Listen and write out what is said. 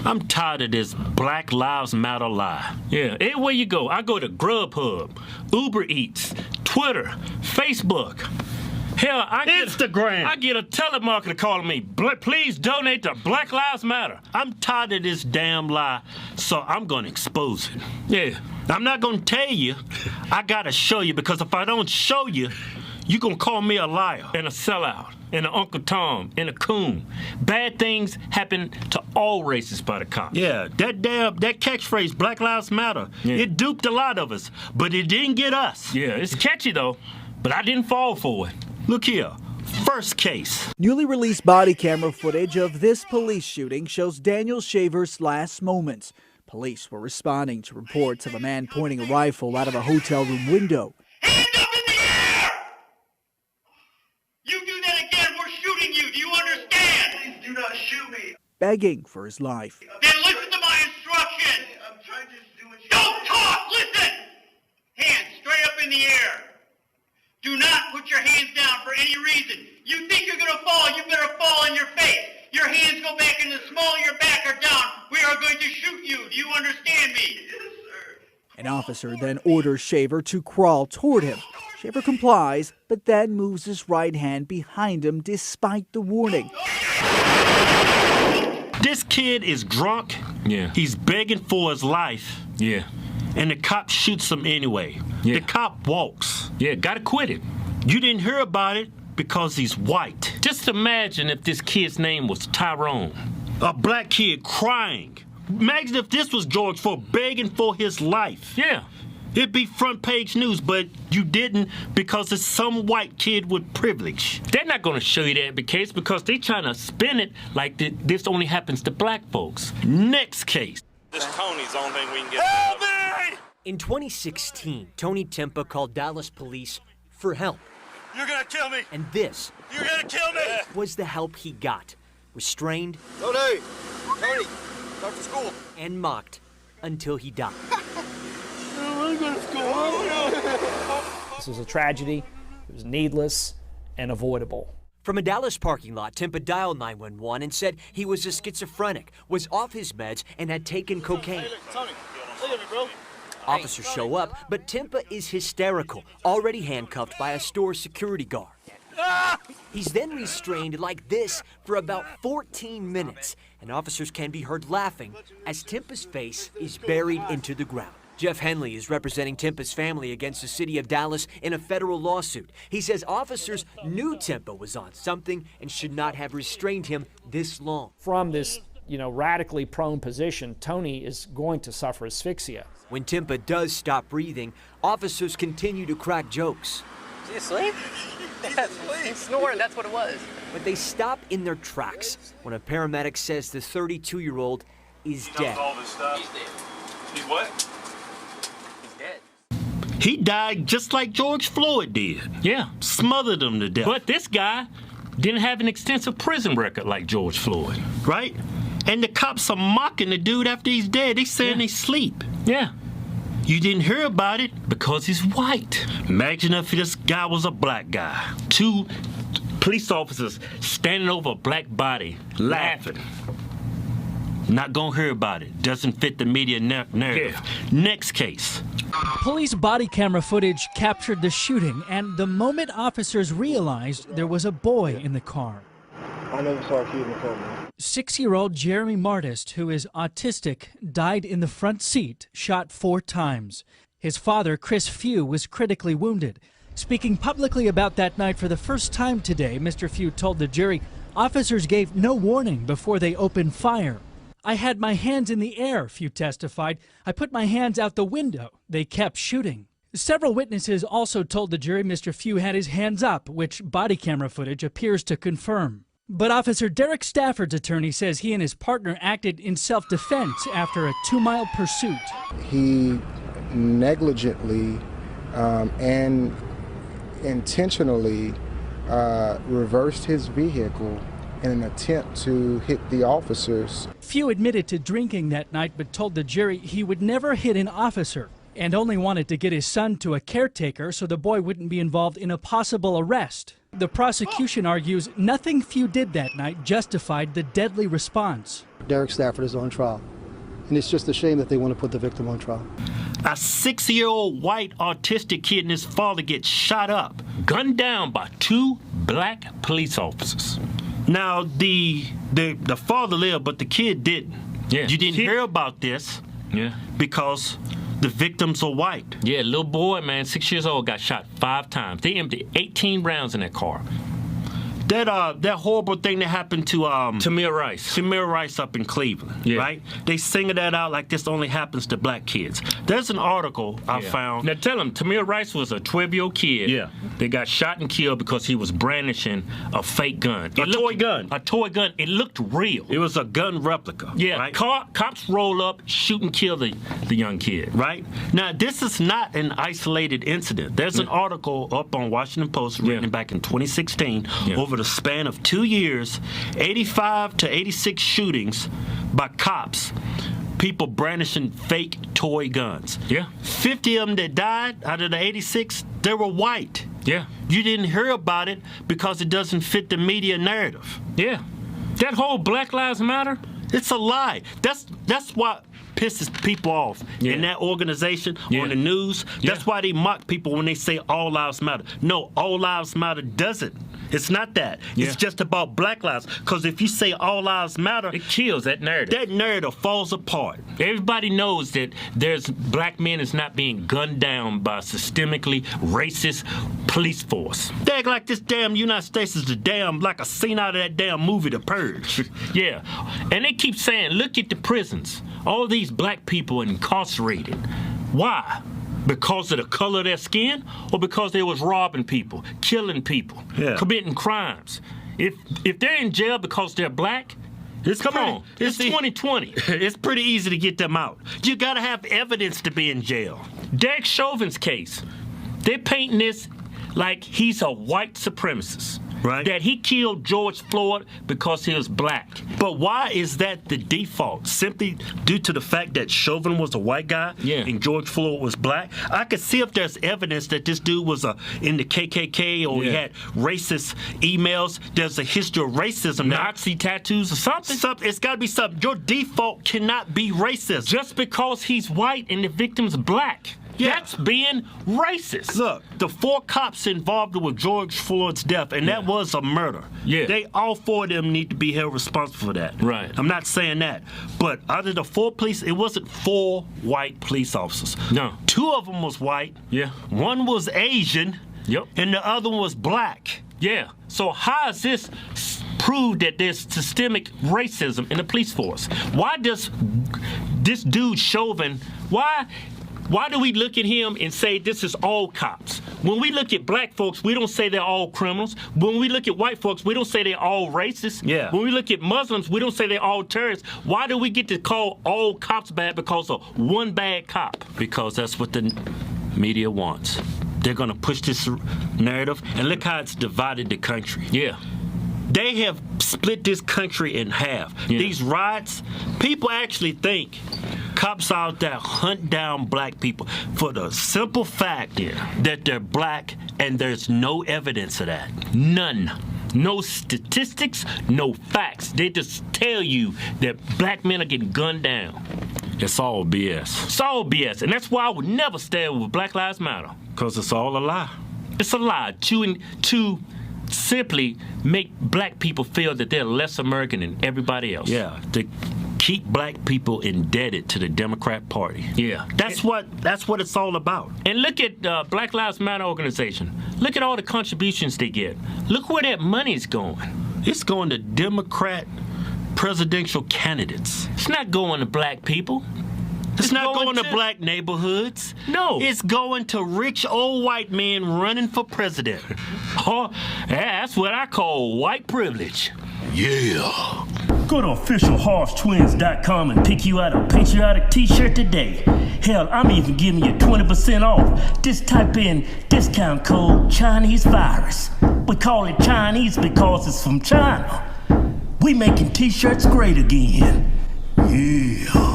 I'm tired of this Black Lives Matter lie. Yeah, everywhere you go, I go to Grubhub, Uber Eats, Twitter, Facebook. Hell, I get a telemarketer calling me, please donate to Black Lives Matter. I'm tired of this damn lie, so I'm gonna expose it. Yeah, I'm not gonna tell you, I gotta show you, because if I don't show you, you're gonna call me a liar and a sellout and an Uncle Tom and a coon. Bad things happen to all races by the cops. Yeah, that catchphrase, Black Lives Matter, it duped a lot of us, but it didn't get us. Yeah, it's catchy though, but I didn't fall for it. Look here, first case. Newly released body camera footage of this police shooting shows Daniel Shaver's last moments. Police were responding to reports of a man pointing a rifle out of a hotel room window. Hands up in the air! You do that again, we're shooting you. Do you understand? Please do not shoot me. Begging for his life. Then listen to my instructions. I'm trying to do what you... Don't talk! Listen! Hands straight up in the air. Do not put your hands down for any reason. You think you're going to fall, you better fall on your face. Your hands go back in the small of your back or down. We are going to shoot you. Do you understand me? Yes, sir. An officer then orders Shaver to crawl toward him. Shaver complies, but then moves his right hand behind him despite the warning. This kid is drunk. Yeah. He's begging for his life. Yeah. And the cop shoots him anyway. Yeah. The cop walks. Yeah, gotta quit it. You didn't hear about it because he's white. Just imagine if this kid's name was Tyrone. A black kid crying. Imagine if this was George Floyd begging for his life. Yeah. It'd be front page news, but you didn't because it's some white kid with privilege. They're not gonna show you that case because they're trying to spin it like this only happens to black folks. Next case. This Tony's the only thing we can get. Help me! In 2016, Tony Timpa called Dallas police for help. You're gonna kill me! And this You're gonna kill me! was the help he got. Restrained. Tony! Tony! Start for school! And mocked until he died. This was a tragedy. It was needless and avoidable. From a Dallas parking lot, Timpa dialed 911 and said he was a schizophrenic, was off his meds, and had taken cocaine. Hey, Tony, look at me, bro. Officers show up, but Timpa is hysterical, already handcuffed by a store security guard. He's then restrained like this for about 14 minutes, and officers can be heard laughing as Timpa's face is buried into the ground. Jeff Henley is representing Timpa's family against the city of Dallas in a federal lawsuit. He says officers knew Timpa was on something and should not have restrained him this long. From this, radically prone position, Tony is going to suffer asphyxia. When Timpa does stop breathing, officers continue to crack jokes. Is he asleep? He's snoring, that's what it was. But they stop in their tracks when a paramedic says the 32-year-old is dead. All this stuff. He's dead. He's what? He's dead. He died just like George Floyd did. Yeah, smothered him to death. But this guy didn't have an extensive prison record like George Floyd, right? And the cops are mocking the dude after he's dead. They saying he's asleep. Yeah. You didn't hear about it because he's white. Imagine if this guy was a black guy. 2 police officers standing over a black body, laughing. Not gonna hear about it. Doesn't fit the media narrative. Yeah. Next case. Police body camera footage captured the shooting and the moment officers realized there was a boy in the car. I never saw a kid in the car, man. 6-year-old Jeremy Martist, who is autistic, died in the front seat, shot 4 times. His father, Chris Few, was critically wounded. Speaking publicly about that night for the first time today, Mr. Few told the jury officers gave no warning before they opened fire. I had my hands in the air, Few testified. I put my hands out the window. They kept shooting. Several witnesses also told the jury Mr. Few had his hands up, which body camera footage appears to confirm. But Officer Derek Stafford's attorney says he and his partner acted in self-defense after a 2-mile pursuit. He negligently and intentionally reversed his vehicle in an attempt to hit the officers. Few admitted to drinking that night but told the jury he would never hit an officer. and only wanted to get his son to a caretaker so the boy wouldn't be involved in a possible arrest. The prosecution argues nothing Few did that night justified the deadly response. Derek Stafford is on trial, and it's just a shame that they want to put the victim on trial. A 6-year-old white autistic kid and his father get shot up, gunned down by 2 black police officers. Now, the father lived, but the kid didn't. Yeah. You didn't hear about this because the victims are white. Yeah, little boy, man, 6 years old, got shot 5 times. They emptied 18 rounds in that car. That horrible thing that happened to Tamir Rice up in Cleveland, right? They singing that out like this only happens to black kids. There's an article I found. Now tell them, Tamir Rice was a 12-year-old kid. Yeah. They got shot and killed because he was brandishing a fake gun. A toy gun. It looked real. It was a gun replica. Yeah. Right? Cops roll up, shoot and kill the young kid. Right? Now this is not an isolated incident. There's an article up on Washington Post written back in 2016 over the span of 2 years, 85 to 86 shootings by cops, people brandishing fake toy guns. Yeah. 50 of them that died out of the 86, they were white. Yeah. You didn't hear about it because it doesn't fit the media narrative. Yeah. That whole Black Lives Matter, it's a lie. That's what pisses people off in that organization, on the news. That's why they mock people when they say all lives matter. No, all lives matter doesn't. It's not that. It's just about black lives. Because if you say all lives matter, it kills that narrative. That narrative falls apart. Everybody knows that there's black men is not being gunned down by a systemically racist police force. They act like this damn United States is the damn, like a scene out of that damn movie, The Purge. Yeah. And they keep saying, look at the prisons. All these black people incarcerated. Why? Because of the color of their skin, or because they was robbing people, killing people, committing crimes? If they're in jail because they're black, it's 2020. It's pretty easy to get them out. You gotta have evidence to be in jail. Derek Chauvin's case, they're painting this like he's a white supremacist. Right. That he killed George Floyd because he was black. But why is that the default? Simply due to the fact that Chauvin was a white guy and George Floyd was black? I could see if there's evidence that this dude was in the KKK or he had racist emails. There's a history of racism. Nazi tattoos or something. It's got to be something. Your default cannot be racist. Just because he's white and the victim's black. Yeah. That's being racist. Look, the 4 cops involved with George Floyd's death, and that was a murder. Yeah. They all 4 of them need to be held responsible for that. Right. I'm not saying that. But out of the 4 police, it wasn't 4 white police officers. No. 2 of them was white. Yeah. 1 was Asian. Yep. And the other one was black. Yeah. So how is this prove that there's systemic racism in the police force? Why does this dude Chauvin, why do we look at him and say this is all cops? When we look at black folks, we don't say they're all criminals. When we look at white folks, we don't say they're all racist. Yeah. When we look at Muslims, we don't say they're all terrorists. Why do we get to call all cops bad because of one bad cop? Because that's what the media wants. They're going to push this narrative, and look how it's divided the country. Yeah. They have split this country in half. Yeah. These riots, people actually think cops out there hunt down black people for the simple fact that they're black, and there's no evidence of that. None. No statistics, no facts. They just tell you that black men are getting gunned down. It's all BS. It's all BS, and that's why I would never stand with Black Lives Matter, because it's all a lie. It's a lie to simply make black people feel that they're less American than everybody else. Yeah, to keep black people indebted to the Democrat Party. Yeah, that's what it's all about. And look at Black Lives Matter organization. Look at all the contributions they get. Look where that money's going. It's going to Democrat presidential candidates. It's not going to black people. It's not going to black neighborhoods. No. It's going to rich old white men running for president. Oh, that's what I call white privilege. Yeah. Go to officialhorsetwins.com and pick you out a patriotic t-shirt today. Hell, I'm even giving you 20% off. Just type in discount code Chinese Virus. We call it Chinese because it's from China. We making t-shirts great again. Yeah.